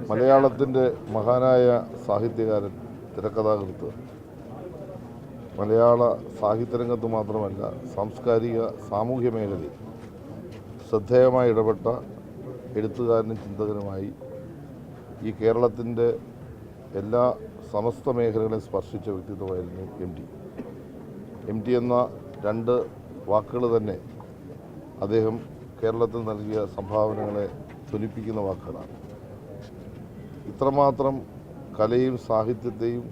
മലയാളത്തിൻ്റെ മഹാനായ സാഹിത്യകാരൻ, തിരക്കഥാകൃത്ത്, മലയാള സാഹിത്യരംഗത്ത് മാത്രമല്ല സാംസ്കാരിക സാമൂഹ്യ മേഖലയിൽ ശ്രദ്ധേയമായി ഇടപെട്ട എഴുത്തുകാരനും ചിന്തകനുമായി ഈ കേരളത്തിൻ്റെ എല്ലാ സമസ്ത മേഖലകളെ സ്പർശിച്ച വ്യക്തിത്വമായിരുന്നു എം ടി എന്ന രണ്ട് വാക്കുകൾ തന്നെ അദ്ദേഹം കേരളത്തിൽ നൽകിയ സംഭാവനകളെ ധ്വനിപ്പിക്കുന്ന വാക്കുകളാണ്. ഇത്രമാത്രം കലയും സാഹിത്യത്തെയും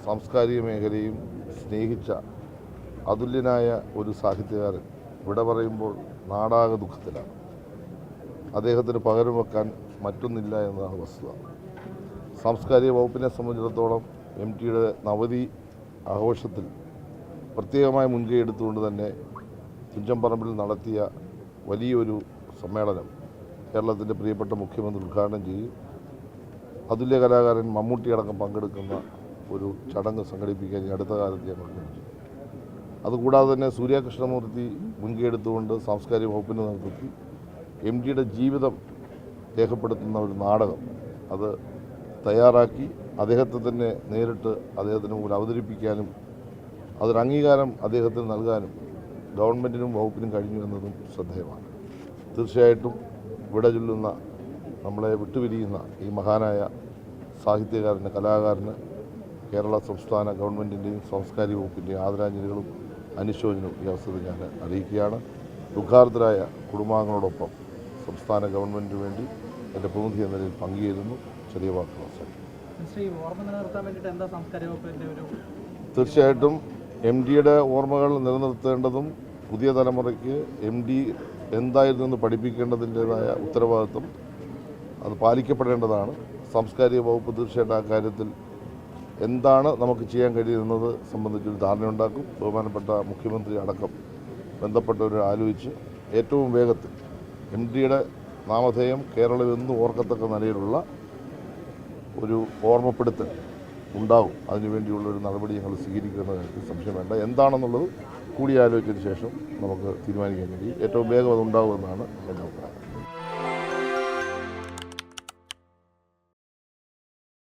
സാംസ്കാരിക മേഖലയും സ്നേഹിച്ച അതുല്യനായ ഒരു സാഹിത്യകാരൻ വിട പറയുമ്പോൾ നാടാകെ ദുഃഖത്തിലാണ്. അദ്ദേഹത്തിന് പകരം വെക്കാൻ മറ്റൊന്നില്ല എന്നതാണ് വസ്തുത. സാംസ്കാരിക വകുപ്പിനെ സംബന്ധിച്ചിടത്തോളം എം ടിയുടെ നവതി ആഘോഷത്തിൽ പ്രത്യേകമായി മുൻകൈ എടുത്തുകൊണ്ട് തന്നെ തുഞ്ചൻപറമ്പിൽ നടത്തിയ വലിയൊരു സമ്മേളനം കേരളത്തിൻ്റെ പ്രിയപ്പെട്ട മുഖ്യമന്ത്രി ഉദ്ഘാടനം ചെയ്യും. അതുല്യ കലാകാരൻ മമ്മൂട്ടി അടക്കം പങ്കെടുക്കുന്ന ഒരു ചടങ്ങ് സംഘടിപ്പിക്കാൻ ഈ അടുത്ത കാലത്ത് ഞങ്ങൾ ശ്രമിച്ചു. അതുകൂടാതെ തന്നെ സൂര്യകൃഷ്ണമൂർത്തി മുൻകൈ എടുത്തുകൊണ്ട് സാംസ്കാരിക വകുപ്പിൻ്റെ നേതൃത്വത്തിൽ എം ടിയുടെ ജീവിതം രേഖപ്പെടുത്തുന്ന ഒരു നാടകം അത് തയ്യാറാക്കി അദ്ദേഹത്തെ തന്നെ നേരിട്ട് അദ്ദേഹത്തിന് മുമ്പിൽ അവതരിപ്പിക്കാനും അതൊരു അംഗീകാരം അദ്ദേഹത്തിന് നൽകാനും ഗവൺമെൻറ്റിനും വകുപ്പിനും കഴിഞ്ഞു എന്നതും ശ്രദ്ധേയമാണ്. തീർച്ചയായിട്ടും വിട ചൊല്ലുന്ന നമ്മളെ വിട്ടുപിരിയുന്ന ഈ മഹാനായ സാഹിത്യകാരന്, കലാകാരന് കേരള സംസ്ഥാന ഗവൺമെൻറ്റിൻ്റെയും സാംസ്കാരിക വകുപ്പിൻ്റെയും ആദരാഞ്ജലികളും അനുശോചനവും ഈ അവസരത്തിൽ ഞാൻ അറിയിക്കുകയാണ്. ദുഃഖാർത്തരായ കുടുംബാംഗങ്ങളോടൊപ്പം സംസ്ഥാന ഗവൺമെൻറ്റിന് വേണ്ടി എൻ്റെ പ്രതിനിധി എന്ന നിലയിൽ പങ്കുചേരുന്നു. ചെറിയ വാക്കുകൾ തീർച്ചയായിട്ടും എം ഡിയുടെ ഓർമ്മകൾ നിലനിർത്തേണ്ടതും പുതിയ തലമുറയ്ക്ക് എം ഡി എന്തായിരുന്നു എന്ന് പഠിപ്പിക്കേണ്ടതിൻ്റേതായ ഉത്തരവാദിത്വം അത് പാലിക്കപ്പെടേണ്ടതാണ്. സാംസ്കാരിക വകുപ്പ് തീർച്ചയായിട്ടും ആ കാര്യത്തിൽ എന്താണ് നമുക്ക് ചെയ്യാൻ കഴിയുന്നത് സംബന്ധിച്ചൊരു ധാരണയുണ്ടാക്കും. ബഹുമാനപ്പെട്ട മുഖ്യമന്ത്രി അടക്കം ബന്ധപ്പെട്ടവർ ആലോചിച്ച് ഏറ്റവും വേഗത്തിൽ എം ഡിയുടെ നാമധേയം കേരളം എന്നും ഓർക്കത്തക്ക നിലയിലുള്ള ഒരു ഓർമ്മപ്പെടുത്തൽ ഉണ്ടാകും. അതിനുവേണ്ടിയുള്ളൊരു നടപടി ഞങ്ങൾ സ്വീകരിക്കുന്ന കാര്യത്തിൽ സംശയം വേണ്ട. എന്താണെന്നുള്ളത് കൂടിയാലോചിച്ചതിന് ശേഷം നമുക്ക് തീരുമാനിക്കാൻ കഴിയും. ഏറ്റവും വേഗം അതുണ്ടാകുമെന്നാണ് എൻ്റെ അഭിപ്രായം.